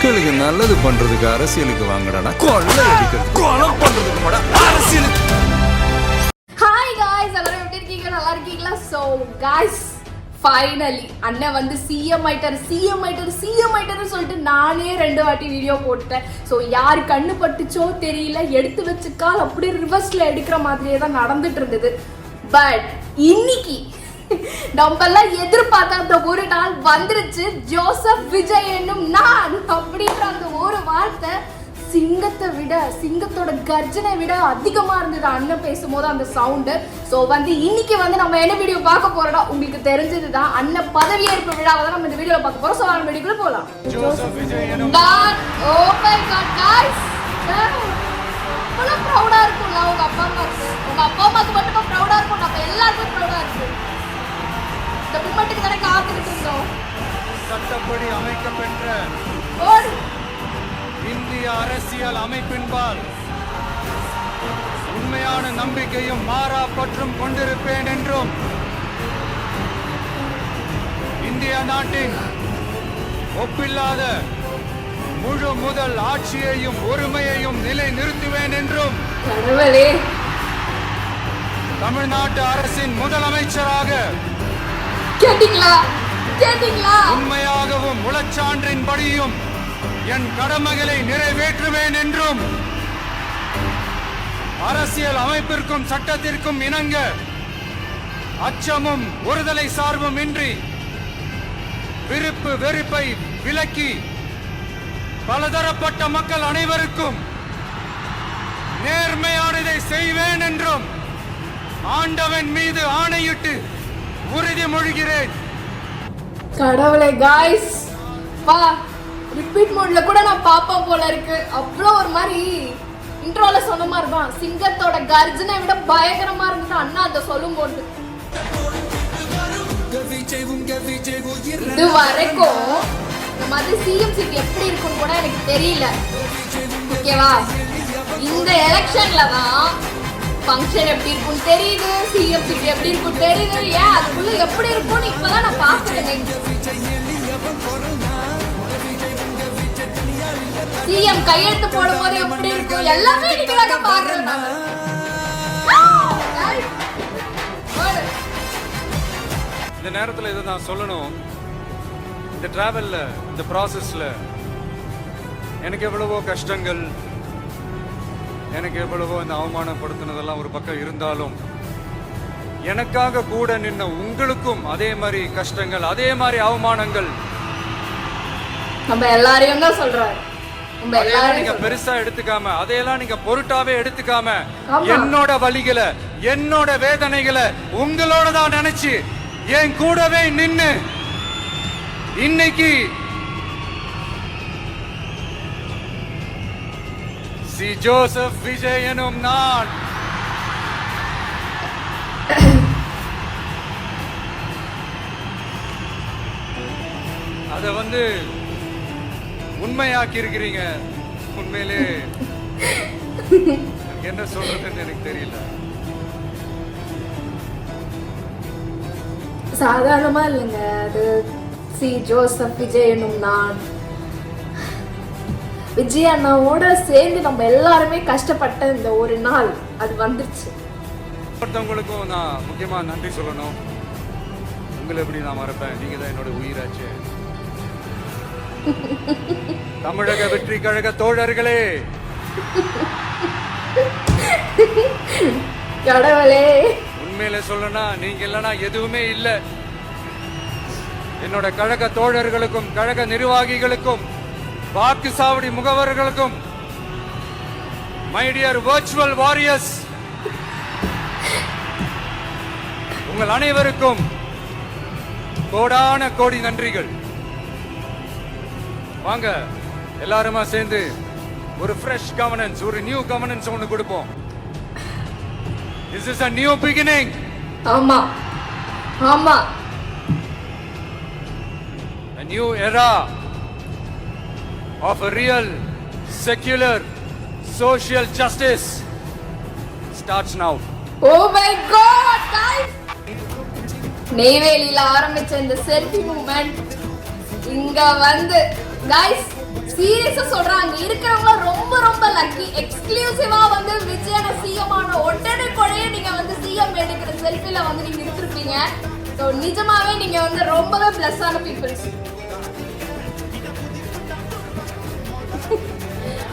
மக்களுக்கு நல்லது பண்றதுக்கு அரசியலுக்கு வாங்கடா, கொள்ளை அடிக்கிறது கொலை பண்றதுக்கு கூட அரசியலுக்கு. ஹாய் காய்ஸ், எல்லாரும் எப்படி இருக்கீங்க? நல்லா இருக்கீங்களா? சோ காய்ஸ், ஃபைனலி அண்ணன் வந்து சிஎம் ஆயிட்டாரு சொல்லிட்டு நானே 2 வாட்டி வீடியோ போட்டேன். ஸோ யார் கண்ணு பட்டுச்சோ தெரியல, எடுத்து வச்சு கால் அப்படியே ரிவர்ஸ்ல எடுக்கிற மாதிரியே தான் நடந்துட்டு இருந்தது. பட் இன்னைக்கு நம்ம எல்லாம் எதிர்பார்த்த அந்த ஒரு நாள் வந்துருச்சு. ஜோசப் விஜய் என்னும் நான் அப்படின்ற அந்த ஒரு வார்த்தை சிங்கத்தை விட, சிங்கத்தோட கர்ஜனை விட அதிகமா இருந்தது அண்ணன் பேசும்போது அந்த சவுண்டு. ஸோ வந்து இன்னைக்கு வந்து நம்ம என்ன வீடியோ பார்க்க போறோம்னா உங்களுக்கு தெரிஞ்சதுதான், அண்ணன் பதவியேற்பு விழாவை தான் நம்ம இந்த வீடியோல பார்க்க போறோம். ஸோ அந்த வீடியோக்குள்ள போலாம். ஓ மை காட் गाइस, அவ்வளவு ப்ரௌடா இருக்கும்ல உங்க அப்பா அம்மாக்கு. உங்க அப்பா அம்மாக்கு மட்டும் ப்ரௌடா இருக்கும், நம்ம எல்லாருக்கும் ப்ரௌடா இருக்கும். இந்த மூமெண்ட்டுக்கு தானே காத்துக்கிட்டு இருந்தோம். சட்டப்படி அமைக்கப்பெற்ற இந்திய அரசியல் அமைப்பின்பால் உண்மையான நம்பிக்கையும் மாறா பற்றும் கொண்டிருப்பேன் என்றும், இந்திய நாட்டின் ஒப்பில்லாத முழு முதல் ஆட்சியையும் ஒருமையையும் நிலை நிறுத்துவேன் என்றும், தமிழ்நாட்டு அரசின் முதலமைச்சராக உண்மையாகவும் முழச்சான்றின்படியும் என் கடமைகளை நிறைவேற்றுவேன் என்றும், அரசியல் அமைப்பிற்கும் சட்டத்திற்கும் இணங்க அச்சமும் ஒருதலை சார்பும் இன்றி விருப்பு வெறுப்பை விலக்கி பலதரப்பட்ட மக்கள் அனைவருக்கும் நேர்மையானதை செய்வேன் என்றும் ஆண்டவன் மீது ஆணையிட்டு உறுதிமொழிகிறேன். கடவுளே காய்ஸ், வா ரிப்பீட் மோட்ல கூட நான் பாப்பா போல இருக்கு. அவ்வளோ ஒரு மாதிரி இன்ட்ரோல சொன்ன மாதிரி தான், சிங்கத்தோட கர்ஜனை விட பயங்கரமா இருந்தது அண்ணா அதை சொல்லும் போது. இது வரைக்கும் இந்த மாதிரி சிஎம் சீட் எப்படி இருக்குன்னு கூட எனக்கு தெரியல. ஓகேவா, இந்த எலெக்ஷன்ல தான் ஃபங்க்ஷன் எப்படி இருக்குன்னு தெரியுது, சிஎம் சீட் எப்படி இருக்குன்னு தெரியுது. ஏன் அதுக்குள்ள எப்படி இருக்கும்னு இப்பதான் நான் பார்த்துட்டேன். சிஎம் கையெழுத்து போடும் போது எப்படி இருக்கும் எல்லாமே நீங்க பாக்குறேன். இந்த நேரத்தில் இதை நான் சொல்லணும். இந்த டிராவல்ல, இந்த ப்ராசஸ்ல எனக்கு எவ்வளவோ கஷ்டங்கள், எனக்கு எவ்வளவோ இந்த அவமானப்படுத்தினதெல்லாம் ஒரு பக்கம் இருந்தாலும், எனக்காக கூட நின்ன உங்களுக்கும் அதே மாதிரி கஷ்டங்கள், அதே மாதிரி அவமானங்கள் நம்ம எல்லாரையும் தான் சொல்றாரு. நீங்க பெருசா எடுத்துக்காம, அதையெல்லாம் நீங்க பொருட்டாவே எடுத்துக்காம, என்னோட வலிகளை, என்னோட வேதனைகளை உங்களோட தான் நினைச்சு என் கூடவே நின்னு இன்னைக்கு சி ஜோசப் விஜய் எனும் நான் அத வந்து உண்மையாக்கி இருக்கிறீங்க. உண்மையிலே என்ன சொல்றதுன்னு எனக்கு தெரியல. சாதாரணமா இல்லைங்க அது. சி ஜோசப் விஜய் என்னும் நான் விஜய் அண்ணாவோட சேர்ந்து நம்ம எல்லாருமே கஷ்டப்பட்ட இந்த ஒரு நாள் அது வந்துருச்சு. ஒருத்தவங்களுக்கும் நான் முக்கியமா நன்றி சொல்லணும். உங்களை எப்படி நான் மறப்பேன்? நீங்க தான் என்னோட உயிராச்சு. தமிழக வெற்றி கழக தோழர்களே, கடவுளே, உண்மையில சொல்லனா நீங்க இல்லனா எதுவுமே இல்ல. என்னோட கழக தோழர்களுக்கும், கழக நிர்வாகிகளுக்கும், வாக்கு சாவடி முகவர்களுக்கும், மை டியர் வர்ச்சுவல் வாரியர்ஸ், உங்கள் அனைவருக்கும் கோடான கோடி நன்றிகள். வாங்க எல்லாருமா சேர்ந்து ஒரு ஃப்ரெஷ் கவர்னன்ஸ், ஒரு நியூ கவர்னன்ஸ் ஒன்னு கொடுப்போம். This is a new beginning. ஆமா ஆமா, a new era of a real secular social justice starts now. Oh my god guys, நெய்வேலியில ஆரம்பிச்ச இந்த செல்ஃபி மூமெண்ட் இங்க வந்து गाइस சீரியஸா சொல்றாங்க இருக்கிறவங்க ரொம்ப ரொம்ப லக்கி. எக்ஸ்க்ளூசிவா வந்து விஜயன சிஎம் ஆன உடனே கொடையே நீங்க வந்து சிஎம் எடுக்கிற செல்ஃபில வந்து நீங்க இருந்திருப்பீங்க. ஸோ நிஜமாவே நீங்க வந்து ரொம்பவே பிளஸ் ஆன பீப்புள்ஸ்.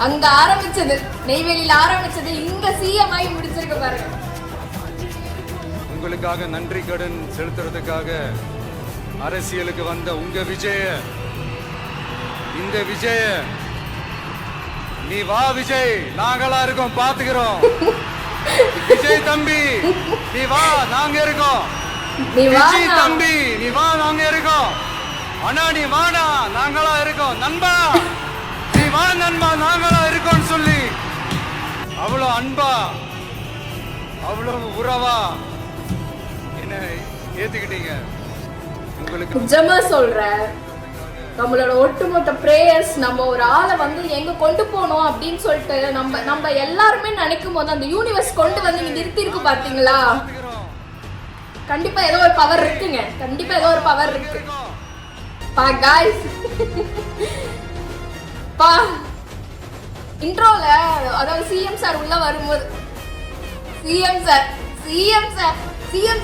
அங்க ஆரம்பிச்சது, நெய்வேலியில ஆரம்பிச்சது, இங்க சிஎம் ஆகி முடிச்சிருக்க பாருங்க. உங்களுக்காக நன்றி கடன் செலுத்துறதுக்காக அரசியலுக்கு வந்த உங்க விஜய, இந்த விஜய, நீ வா விஜய், நாங்களா இருக்கோம், பாத்துக்கிறோம். விஜய் தம்பி நீ வா, நாங்க இருக்கோம். விஜய் தம்பி நீ வா, நாங்க இருக்கோம். அண்ணா நீ வாடா, நாங்களா இருக்கோம். நண்பா நீ வா நண்பா, நாங்களா இருக்கோம்னு சொல்லி அவ்வளவு அன்பா, அவ்வளவு உறவா என்ன ஏத்துக்கிட்டீங்க. உங்களுக்கு நிஜமா சொல்றேன், நம்மளோட ஒட்டுமொத்த பிரேயர்ஸ் நம்ம ஒரு ஆளை வந்து எங்க கொண்டு போனோம் அப்படின்னு சொல்லிட்டு நம்ம எல்லாருமே நினைக்கும் போது அந்த யூனிவர்ஸ் கொண்டு வந்து இங்க நிறுத்தி இருக்கு பாத்தீங்களா. கண்டிப்பா ஏதோ ஒரு பவர் இருக்குங்க, கண்டிப்பா ஏதோ ஒரு பவர் இருக்கு. பா गाइस பா இன்ட்ரோல அதாவது சிஎம் சார் உள்ள வரும்போது சிஎம்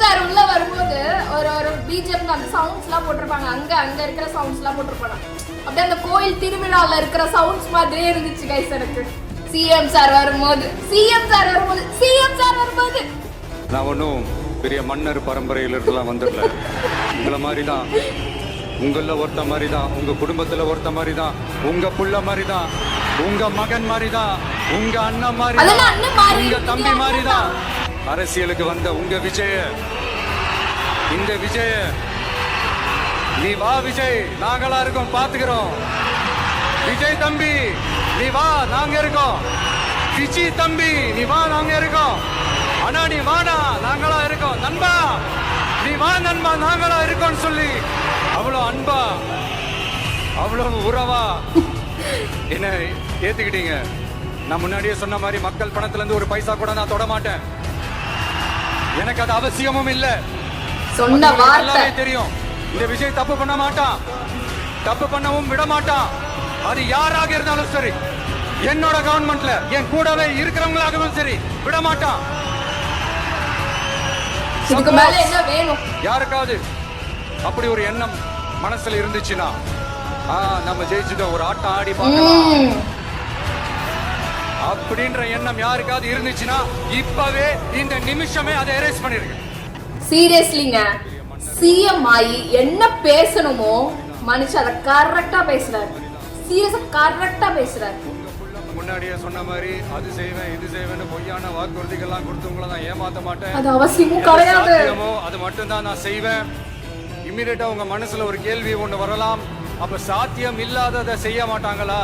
சார் உள்ள வரும்போது ஒரு பிஜிஎம் அந்த சவுண்ட்ஸ்லாம் போட்டிருப்பாங்க. அங்க இருக்கிற சவுண்ட்ஸ்லாம் போட்டிருப்பாங்க. அப்படியே அந்த கோயில் திருவிழால இருக்கிற சவுண்ட்ஸ் மாதிரியே இருந்துச்சு கைஸ் எனக்கு. சிஎம் சார் வரும்போது நான் ஒன்றும் பெரிய மன்னர் பரம்பரையிலிருந்துலாம் வந்துடல. உங்களை மாதிரி தான், உங்கள ஒருத்த மாதிரி தான், உங்க குடும்பத்துல ஒருத்த மாதிரி தான், உங்க புள்ள மாதிரி தான், உங்க மகன் மாதிரி தான், உங்க அண்ணன் மாதிரி தான், உங்க தம்பி மாதிரி தான். அரசியலுக்கு வந்த உங்க விஜய, இந்த விஜய, நீ வா விஜய், நாங்களா இருக்கோம், பாத்துக்கிறோம். விஜய் தம்பி நீ வா, நாங்க இருக்கோம். விஜய் தம்பி நீ வா, நாங்க இருக்கோம். அண்ணா நீ வாடா, நாங்களா இருக்கோம். நண்பா நீ வா நண்பா, நாங்களா இருக்கோம்னு சொல்லி அவ்வளவு அன்பா, அவ்வளவு உறவா என்ன ஏத்துக்கிட்டீங்க. நான் முன்னாடியே சொன்ன மாதிரி மக்கள் பணத்துல இருந்து ஒரு பைசா கூட நான் தொட மாட்டேன். எனக்கு அது அவசியமும் இல்ல. சொன்ன வார்த்தை தெரியும். இந்த விஷயம் தப்பு பண்ண மாட்டான், தப்பு பண்ணவும் விட மாட்டான். அது யாராக இருந்தாலும் சரி, என்னோட கவர்மெண்ட்ல என் கூடவே இருக்கிறவங்களாகவும் சரி விட மாட்டான். இதுக்கு மேல என்ன வேணும்? யாருக்காவது அப்படி ஒரு எண்ணம் மனசுல இருந்துச்சுன்னா நம்ம ஜெயிச்சுட்டோம், ஒரு ஆட்டம் ஆடி பார்க்கலாம் அப்படின்ற எண்ணம் யாருக்காவது இருந்துச்சுன்னா இப்பவே இந்த நிமிஷமே அதை எரேஸ் பண்ணிருங்க. சீரியஸ்லிங்க, சிஎம் ஆகி என்ன பேசணுமோ மனுஷன் அதை கரெக்டா பேசுறாரு. சீரியஸா கரெக்டா பேசுறாரு. முன்னாடியே சொன்ன மாதிரி அது செய்வேன் இது செய்வேன்னு பொய்யான வாக்குறுதிகள்லாம் கொடுத்தவங்கள நான் ஏமாத்த மாட்டேன். அது அவசியமும் கிடையாது. அது மட்டும் தான் நான் செய்வேன். இமிடியேட்டா உங்க மனசுல ஒரு கேள்வி ஒண்ணு வரலாம், அப்ப சாத்தியம் இல்லாததை செய்ய மாட்டாங்களா,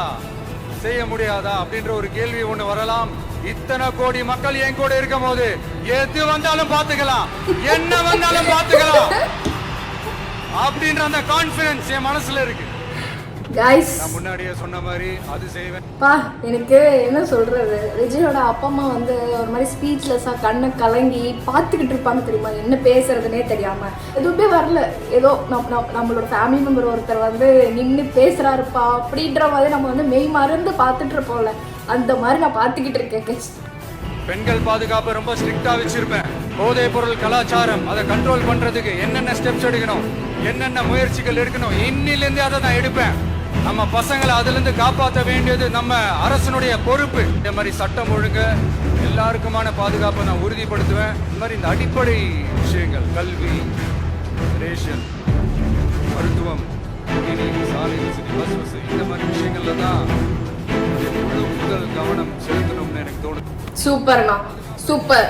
செய்ய முடியாதா அப்படின்ற ஒரு கேள்வி ஒண்ணு வரலாம். இத்தனை கோடி மக்கள் என் கூட இருக்கும் போது எது வந்தாலும் பாத்துக்கலாம், என்ன வந்தாலும் பாத்துக்கலாம் அப்படின்ற அந்த கான்பிடன்ஸ் என் மனசுல இருக்கு. गाइस நான் முன்னாடியே சொன்ன மாதிரி அது செய்வேன். பா எனக்கு என்ன சொல்றது, விஜயோட அப்பா அம்மா வந்து ஒரு மாதிரி ஸ்பீச்லெஸ்ஸா கண்ணை கலங்கி பார்த்துக்கிட்டு இருப்பாங்க தெரியுமா, என்ன பேசுறதுனே தெரியாம. எதுவுமே வரல, ஏதோ நம்மளோட ஃபேமிலி மெம்பர் ஒருத்தர் வந்து நின்று பேசுறாருப்பா அப்படின்ற மாதிரி நம்ம வந்து மெய் மறந்து பார்த்துட்டு இருப்போம்ல, அந்த மாதிரி நான் பார்த்துக்கிட்டு இருக்கேன். பெண்கள் பாதுகாப்பு ரொம்ப ஸ்ட்ரிக்டா வச்சிருப்பேன். போதைப் பொருள் கலாச்சாரம் அதை கண்ட்ரோல் பண்றதுக்கு என்னென்ன ஸ்டெப்ஸ் எடுக்கணும், என்னென்ன முயற்சிகள் எடுக்கணும், இன்னிலிருந்தே அதை நான் எடுப்பேன். நம்ம பசங்களை அதுல இருந்து காப்பாற்ற வேண்டியது நம்ம அரசனுடைய பொறுப்பு. இந்த மாதிரி சட்டம் ஒழுங்கு எல்லாருக்குமான பாதுகாப்பை நான் உறுதிப்படுத்துவேன். இந்த மாதிரி இந்த அடிப்படை விஷயங்கள், கல்வி, ரேஷன், மருத்துவம், சாலை வசதி, பஸ் வசதி, இந்த மாதிரி விஷயங்கள்ல தான் முதல் கவனம் செலுத்தணும்னு எனக்கு தோணுது. சூப்பர்ண்ணா, சூப்பர்.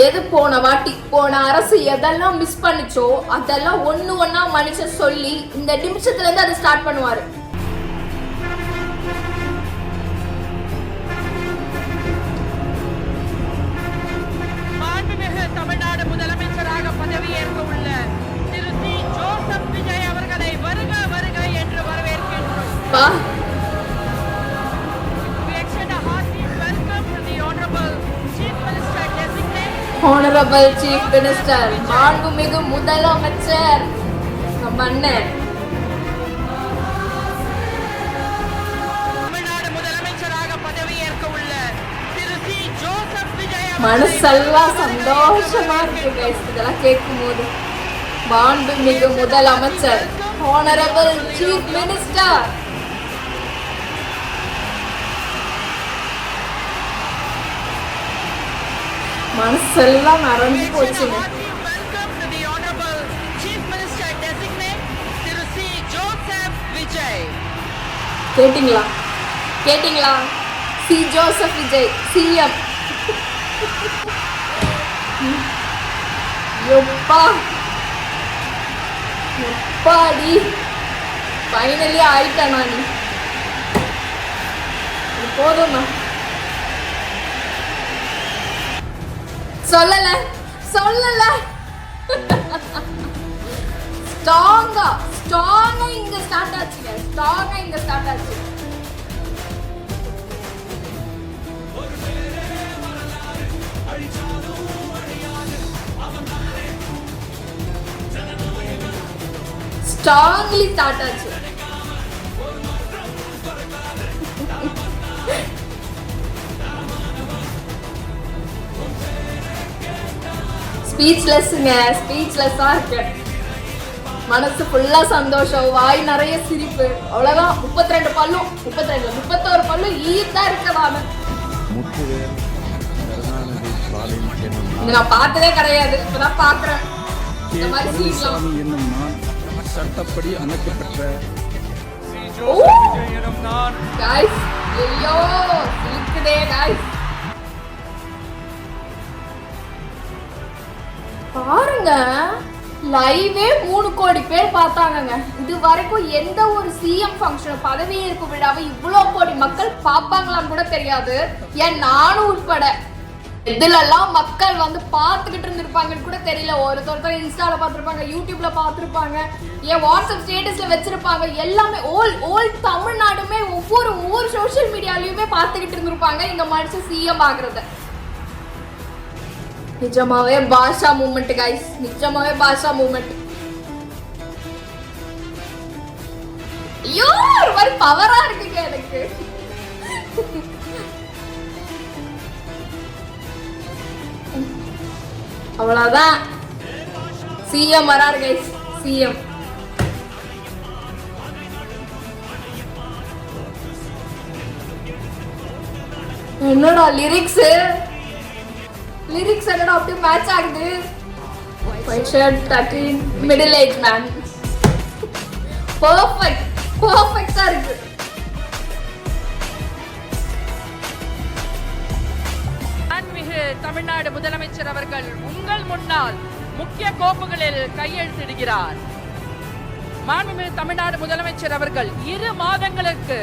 எது போன அரசு எதெல்லாம் மிஸ் பண்ணிச்சோ அதெல்லாம் ஒண்ணா மனுஷன் சொல்லி இந்த நிமிஷத்துல இருந்து அதை ஸ்டார்ட் பண்ணுவாரு. தமிழ்நாடு முதலமைச்சராக பதவியேற்க உள்ள திரு சி. ஜோசப் விஜய் அவர்களை வருக வருக என்று வரவேற்கின்றோம். Honorable Chief Minister, மாண்புமிகு முதலமைச்சர் நம்ம அண்ணன். மனசெல்லாம் சந்தோஷமா இருக்கு கைஸ் இதெல்லாம் கேட்கும் போது. மாண்புமிகு முதலமைச்சர், ஹானரபிள் சீஃப் மினிஸ்டர், மனசெல்லாம் நிறைஞ்சு போச்சுங்க. Welcome to the Honorable Chief Minister Designate Thiru C. Joseph Vijay. கேட்டிங்களா கேட்டிங்களா? C Joseph Vijay CM. எப்பா எப்பாடி ஃபைனலி ஆயிட்டேன் நான். போதும்ண்ணா. சொல்லல சொல்லல ஸ்ட்ராங்கா இங்க ஸ்டார்ட் ஆச்சுங்க. ஸ்ட்ராங்கா இங்க ஸ்டார்ட் ஆச்சு. ஸ்ட்ராங்லி ஸ்டார்ட் ஆச்சு. ஸ்பீச்லெஸ்ஸுங்க, ஸ்பீச்லெஸ்ஸா இருக்கு. மனசு ஃபுல்லா சந்தோஷம், வாய் நிறைய சிரிப்பு. அவ்வளவுதான். 32 பல்லும் 31 பல்லும் ஈத்தா இருக்கு. நான் பார்த்ததே கிடையாது, இப்பதான் பாக்குறேன். இந்த மாதிரி சீன்லாம் என்னும் நான் சட்டப்படி அமைக்கப்பட்ட சி. ஜோசப் விஜய் எனும் நான் guys, ஐயோ சிரிக்குதே guys. பாருங்க, லைவே 3 கோடி பேர் பார்த்தாங்கங்க. இது வரைக்கும் எந்த ஒரு சிஎம் ஃபங்க்ஷன் பதவியேற்பு விழாவை இவ்வளோ கோடி மக்கள் பார்ப்பாங்களான்னு கூட தெரியாது. ஏன் நானும் உட்பட இதுலெல்லாம் மக்கள் வந்து பார்த்துக்கிட்டு இருந்திருப்பாங்கன்னு கூட தெரியல. ஒருத்தர் இன்ஸ்டால பார்த்துருப்பாங்க, யூடியூப்ல பார்த்துருப்பாங்க, ஏன் வாட்ஸ்அப் ஸ்டேட்டஸ்ல வச்சிருப்பாங்க. எல்லாமே ஓல் தமிழ்நாடுமே ஒவ்வொரு சோஷியல் மீடியாலையுமே பார்த்துக்கிட்டு இருந்திருப்பாங்க இந்த மனுஷன் சிஎம் ஆகுறத. நிஜமாவே பாஷா மூமெண்ட் கைஸ், நிஜமாவே பாஷா மூமெண்ட். ஐயோ ஒரு மாதிரி பவரா இருக்குங்க எனக்கு. அவ்வளவுதான், சிஎம் வராரு கைஸ், சிஎம். என்னடா லிரிக்ஸ் என்னடா அப்படியே மேட்ச் ஆகுது. White shirt, 13, middle age man. பர்ஃபெக்ட்டா இருக்கு. மாண்புமிகு தமிழ்நாடு முதலமைச்சர் அவர்கள் உங்கள் முன்னால் முக்கிய கோப்புகளில் கையெழுத்திடுகிறார். மாண்புமிகு தமிழ்நாடு முதலமைச்சர் அவர்கள் 2 மாதங்களுக்கு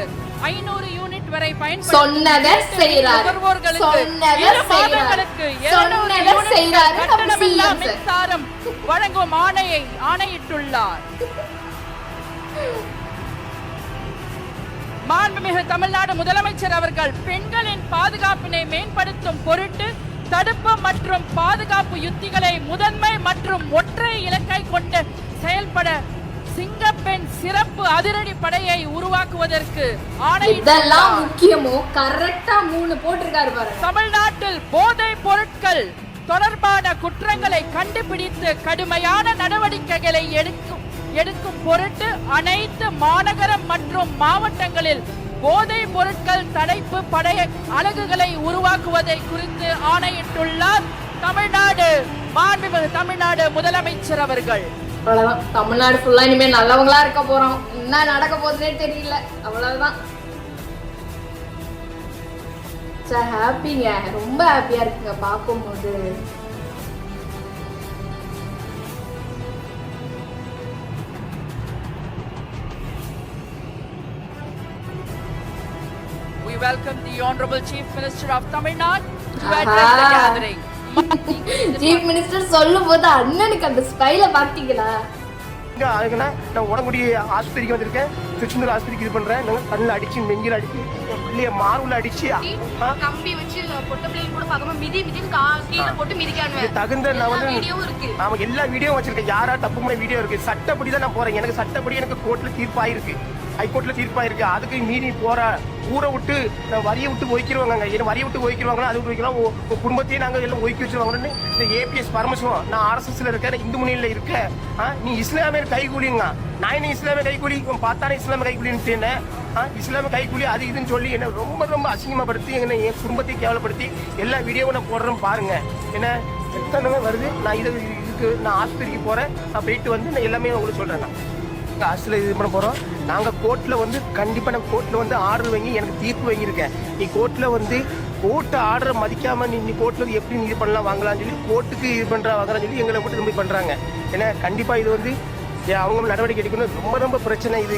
500 யூனிட் வரை சொன்னதை செய்றாரு. மின்சாரம் வழங்கும் ஆணையிட்டுள்ளார். மாண்புமிகு தமிழ்நாடு முதலமைச்சர் அவர்கள் பெண்களின் பாதுகாப்பினை மேம்படுத்தும் பொருட்டு தடுப்பு மற்றும் பாதுகாப்பு யுத்திகளை முதன்மை மற்றும் ஒற்றை இலக்கை கொண்டு செயல்பட சிங்கப்பெண் சிறப்பு அதிரடி படையை உருவாக்குவதற்கு இதெல்லாம் முக்கியமோ கரெக்டா 3 போட்டிருக்காரு பாருங்க. தமிழ்நாட்டில் போதைப் பொருட்கள் தொடர்பான குற்றங்களை கண்டுபிடித்து கடுமையான நடவடிக்கைகளை எடுக்கும் பொருட்டு அனைத்து மாநகரம் மற்றும் மாவட்டங்களில் போதைப் பொருட்கள் தடுப்பு படை அலகுகளை உருவாக்குவதை குறித்து ஆணையிட்டுள்ளார் மாண்புமிகு தமிழ்நாடு முதலமைச்சர் அவர்கள். அவ்வளவுதான், தமிழ்நாடு ஃபுல்லா இனிமே நல்லவங்களா இருக்க போறோம். என்ன நடக்க போகுதுன்னே தெரியல. அவ்வளவுதான். ஹாப்பிங்க, ரொம்ப ஹாப்பியா இருக்குங்க பார்க்கும்போது. We welcome the Honorable Chief Minister of Tamil Nadu to address the gathering. Chief minister சொல்லும் போது அண்ணனுக்கு அந்த ஸ்டைல பாத்தீங்களா? அதுக்குன்னா நான் உடம்புடி ஆஸ்பத்திரிக்கு வந்திருக்கேன். திருச்செந்தூர் ஆஸ்பத்திரிக்கு இது பண்றேன். நெஞ்சில் அடிச்சு பிள்ளைய மார்புல அடிச்சு கம்பி வச்சு பொட்ட பிள்ளைங்க கூட பார்க்காம மிதின்னு கீழே போட்டு மிதிக்கானுவேன். தகுந்த நான் வந்து வீடியோவும் இருக்கு. எல்லா வீடியோவும் வச்சிருக்கேன். யாரா தப்பு பண்ண வீடியோ இருக்கு. சட்டப்படி தான் நான் போறேன். எனக்கு சட்டப்படி எனக்கு கோர்ட்ல தீர்ப்பாயிருக்கு. ஹைகோர்ட்ல தீர்ப்பாயிருக்கு. அதுக்கு மீறி போற ஊரை விட்டு வரியை விட்டு ஒய்க்கிறவங்க, என்ன வரியை விட்டு ஒய்க்கிறவாங்களா, அது விட்டு வைக்கலாம், உங்க குடும்பத்தையும் நாங்கள் எல்லாம் ஒய்க்கி வச்சிருவாங்கன்னு இந்த ஏபிஎஸ் பரமசிவம். நான் ஆர்எஸ்எஸ்ல இருக்கேன், இந்து முன்னணியில இருக்கேன். நீ இஸ்லாமியர் கைகூலிங்க, நான் என்ன இஸ்லாமிய கைகூலி பார்த்தானே இஸ்லாமிய கைகூலின்னு இஸ்லாமிய கைகூலி அது இதுன்னு சொல்லி என்ன ரொம்ப ரொம்ப அசிங்கமாப்படுத்தி என்ன என் குடும்பத்தை கேவலப்படுத்தி எல்லா வீடியோவும் நான் போடுறேன் பாருங்க. என்ன எத்தனை வருது, நான் இதுக்கு நான் ஆஸ்பத்திரிக்கு போறேன், நான் போயிட்டு வந்து நான் எல்லாமே உங்களுக்கு சொல்றேன். நான் ஹாஸ்டலில் இது பண்ண போகிறோம். நாங்கள் கோர்ட்டில் வந்து கண்டிப்பாக நான் கோர்ட்டில் வந்து ஆர்டர் வாங்கி எனக்கு தீர்ப்பு வாங்கியிருக்கேன். நீ கோர்ட்டில் வந்து கோர்ட்டு ஆர்டரை மதிக்காமல் நீ கோர்ட்டில் வந்து எப்படி நீ இது பண்ணலாம் வாங்கலாம்னு சொல்லி கோர்ட்டுக்கு இது வாங்கலாம்னு சொல்லி எங்களை மட்டும் திரும்பி பண்ணுறாங்க. ஏன்னா கண்டிப்பாக இது வந்து அவங்க நடவடிக்கை எடுக்கணும். ரொம்ப ரொம்ப பிரச்சனை இது.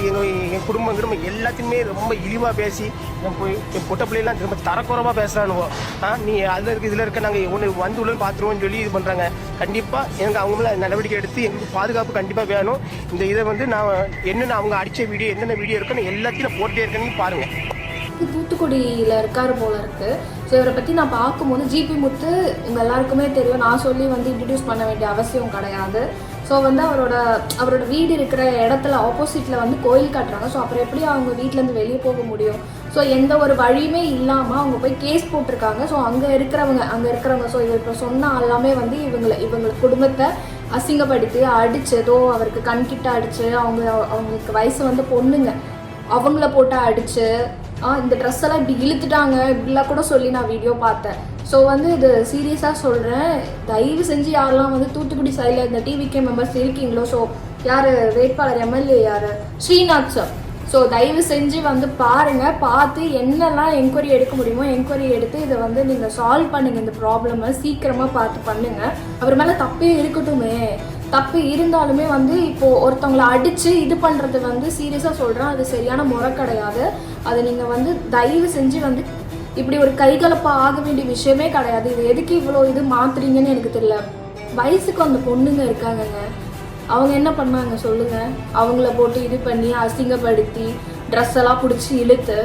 என் குடும்பம் திரும்ப எல்லாத்தையுமே ரொம்ப இழிவாக பேசி என் பொட்ட பிள்ளைலாம் திரும்ப தரக்குறவாக பேசுகிறானுவோ. நீ அதில் இருக்க இதில் இருக்க நாங்கள் ஒன்று வந்து உள்ள பார்த்துருவோம்னு சொல்லி இது பண்ணுறாங்க. கண்டிப்பாக எனக்கு அவங்க மேலே நடவடிக்கை எடுத்து எங்களுக்கு பாதுகாப்பு கண்டிப்பாக வேணும். இந்த இதை வந்து நான் என்னென்ன அவங்க அடித்த வீடியோ என்னென்ன வீடியோ இருக்குன்னு எல்லாத்தையும் நான் போட்டே இருக்கேன்னு பாருங்கள். தூத்துக்குடியில் இருக்காரு போல இருக்கு. ஸோ இவரை பற்றி நான் பார்க்கும்போது ஜிபி முத்து உங்கள் எல்லாருக்குமே தெரியும், நான் சொல்லி வந்து இன்ட்ரடியூஸ் பண்ண வேண்டிய அவசியம் கிடையாது. ஸோ வந்து அவரோட வீடு இருக்கிற இடத்துல ஆப்போசிட்டில் வந்து கோயில் கட்டுறாங்க. ஸோ அப்புறம் எப்படி அவங்க வீட்டிலேருந்து வெளியே போக முடியும்? ஸோ எந்த ஒரு வழியுமே இல்லாமல் அவங்க போய் கேஸ் போட்டிருக்காங்க. ஸோ அங்கே இருக்கிறவங்க ஸோ இவர் இப்போ சொன்ன எல்லாமே வந்து இவங்க குடும்பத்தை அசிங்கப்படுத்தி அடிச்சதோ, அவருக்கு கண்கிட்ட அடிச்சு, அவங்களுக்கு வயசு வந்து பொண்ணுங்க அவங்கள போட்டு அடிச்சு இந்த ட்ரெஸ் எல்லாம் இப்படி இழுத்துட்டாங்க இப்படிலாம் கூட சொல்லி நான் வீடியோ பார்த்தேன். ஸோ வந்து இது சீரியஸாக சொல்கிறேன், தயவு செஞ்சு யாரெல்லாம் வந்து தூத்துக்குடி சைடில் இந்த டிவிகே மெம்பர்ஸ் இருக்கீங்களோ, ஸோ யார் வேட்பாளர் எம்எல்ஏ யார் ஸ்ரீநாத் சார், ஸோ தயவு செஞ்சு வந்து பாருங்கள், பார்த்து என்னெல்லாம் என்கொயரி எடுக்க முடியுமோ என்கொயரி எடுத்து இதை வந்து நீங்கள் சால்வ் பண்ணுங்கள். இந்த ப்ராப்ளமை சீக்கிரமாக பார்த்து பண்ணுங்கள். அவர் மேலே தப்பே இருக்கட்டுமே, தப்பு இருந்தாலுமே வந்து இப்போது ஒருத்தவங்களை அடித்து இது பண்ணுறது வந்து சீரியஸாக சொல்கிறேன், அது சரியான முறை கிடையாது. அது நீங்கள் வந்து தயவு செஞ்சு வந்து இப்படி ஒரு கைகலப்பாக ஆக வேண்டிய விஷயமே கிடையாது. இது எதுக்கு இவ்வளோ இது மாத்துறீங்கன்னு எனக்கு தெரியல. வயசுக்கு அந்த பொண்ணுங்க இருக்காங்கங்க, அவங்க என்ன பண்ணாங்க சொல்லுங்கள்? அவங்கள போட்டு இது பண்ணி அசிங்கப்படுத்தி ட்ரெஸ் எல்லாம் பிடிச்சி இழுத்து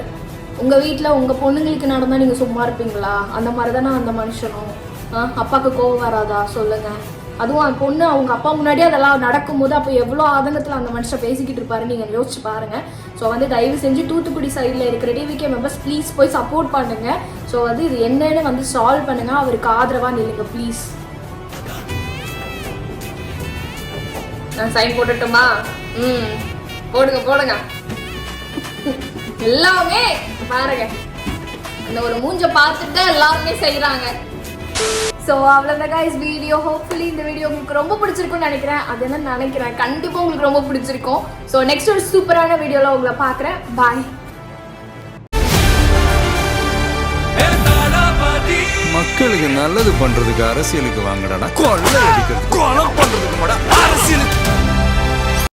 உங்கள் வீட்டில் உங்கள் பொண்ணுங்களுக்கு நடந்தால் நீங்கள் சும்மா இருப்பீங்களா? அந்த மாதிரி தானே அந்த மனுஷனும். அப்பாவுக்கு கோவம் வராதா சொல்லுங்கள்? அதுவும் அந்த பொண்ணு அவங்க அப்பா முன்னாடியே அதெல்லாம் நடக்கும்போது அப்போ எவ்வளோ ஆதங்கத்தில் அந்த மனுஷன் பேசிக்கிட்டு இருப்பாரு நீங்கள் யோசிச்சு பாருங்கள். ஸோ வந்து தயவு செஞ்சு தூத்துக்குடி சைடில் இருக்கிற டிவிகே மெம்பர்ஸ் ப்ளீஸ் போய் சப்போர்ட் பண்ணுங்கள். ஸோ வந்து இது என்னன்னு வந்து சால்வ் பண்ணுங்கள், அவருக்கு ஆதரவாக நில்லுங்க ப்ளீஸ். நான் சைன் போட்டுட்டுமா? போடுங்க எல்லாமே பாருங்க, அந்த ஒரு மூஞ்ச பார்த்துட்டு எல்லாருமே செய்கிறாங்க. ஸோ அவ்வளோதான் கைஸ் வீடியோ. ஹோப்ஃபுல்லி இந்த வீடியோ உங்களுக்கு ரொம்ப பிடிச்சிருக்கும்னு நினைக்கிறேன். அது என்ன நினைக்கிறேன், கண்டிப்பாக உங்களுக்கு ரொம்ப பிடிச்சிருக்கும். ஸோ நெக்ஸ்ட் ஒரு சூப்பரான வீடியோவில் உங்களை பார்க்குறேன். பாய். மக்களுக்கு நல்லது பண்றதுக்கு அரசியலுக்கு வாங்கடா கொள்ளை அடிக்கிறது.